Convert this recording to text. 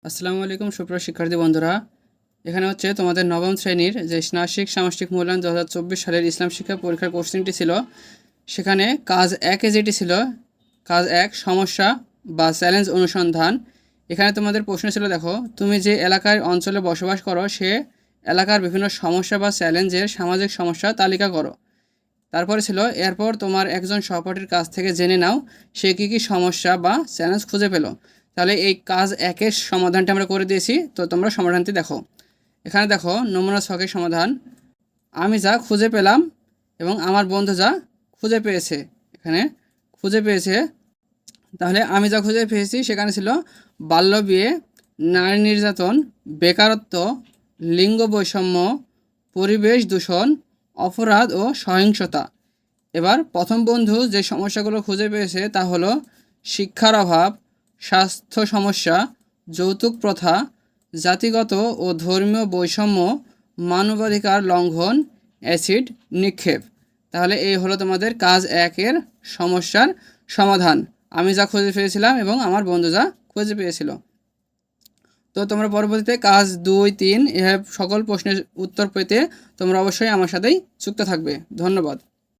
আসসালামু আলাইকুম সুপ্রিয় শিক্ষার্থী বন্ধুরা। এখানে হচ্ছে তোমাদের নবম শ্রেণীর যে স্নাতক সামষ্টিক মূল্যায়ন 2024 সালের ইসলাম শিক্ষা পরীক্ষার কোশ্চেনটি ছিল। সেখানে কাজ 1-এ যেটি ছিল, কাজ 1 সমস্যা বা চ্যালেঞ্জ অনুসন্ধান। এখানে তোমাদের প্রশ্ন ছিল, দেখো তুমি যে এলাকায় অঞ্চলে বসবাস করো সে এলাকার বিভিন্ন সমস্যা বা চ্যালেঞ্জের সামাজিক সমস্যা তালিকা করো। তারপরে ছিল এরপর তোমার একজন সহপাঠীর কাছ থেকে জেনে নাও সে কী সমস্যা বা চ্যালেঞ্জ খুঁজে পেল। তাহলে এই কাজ 1-এর সমাধানটা আমরা করে দিয়েছি, তো তোমরা সমাধানটি দেখো। এখানে দেখো নমুনা ছকের সমাধান। আমি যা খুঁজে পেলাম এবং আমার বন্ধু যা খুঁজে পেয়েছে। এখানে খুঁজে পেয়েছে, তাহলে আমি যা খুঁজে পেয়েছি সেখানে ছিল বাল্যবিয়ে, নারী নির্যাতন, বেকারত্ব, লিঙ্গ বৈষম্য, পরিবেশ দূষণ, অপরাধ ও সহিংসতা। এবার প্রথম বন্ধু যে সমস্যাগুলো খুঁজে পেয়েছে তা হলো শিক্ষার অভাব, স্বাস্থ্য সমস্যা, যৌতুক প্রথা, জাতিগত ও ধর্মীয় বৈষম্য, মানবাধিকার লঙ্ঘন, অ্যাসিড নিক্ষেপ। তাহলে এই হলো তোমাদের কাজ 1-এর সমস্যার সমাধান। আমি যা খুঁজে পেয়েছিলাম এবং আমার বন্ধু যা খুঁজে পেয়েছিল। তো তোমরা পরবর্তীতে কাজ 2, 3 এভাবে সকল প্রশ্নের উত্তর পেতে তোমরা অবশ্যই আমার সাথেই যুক্ত থাকবে। ধন্যবাদ।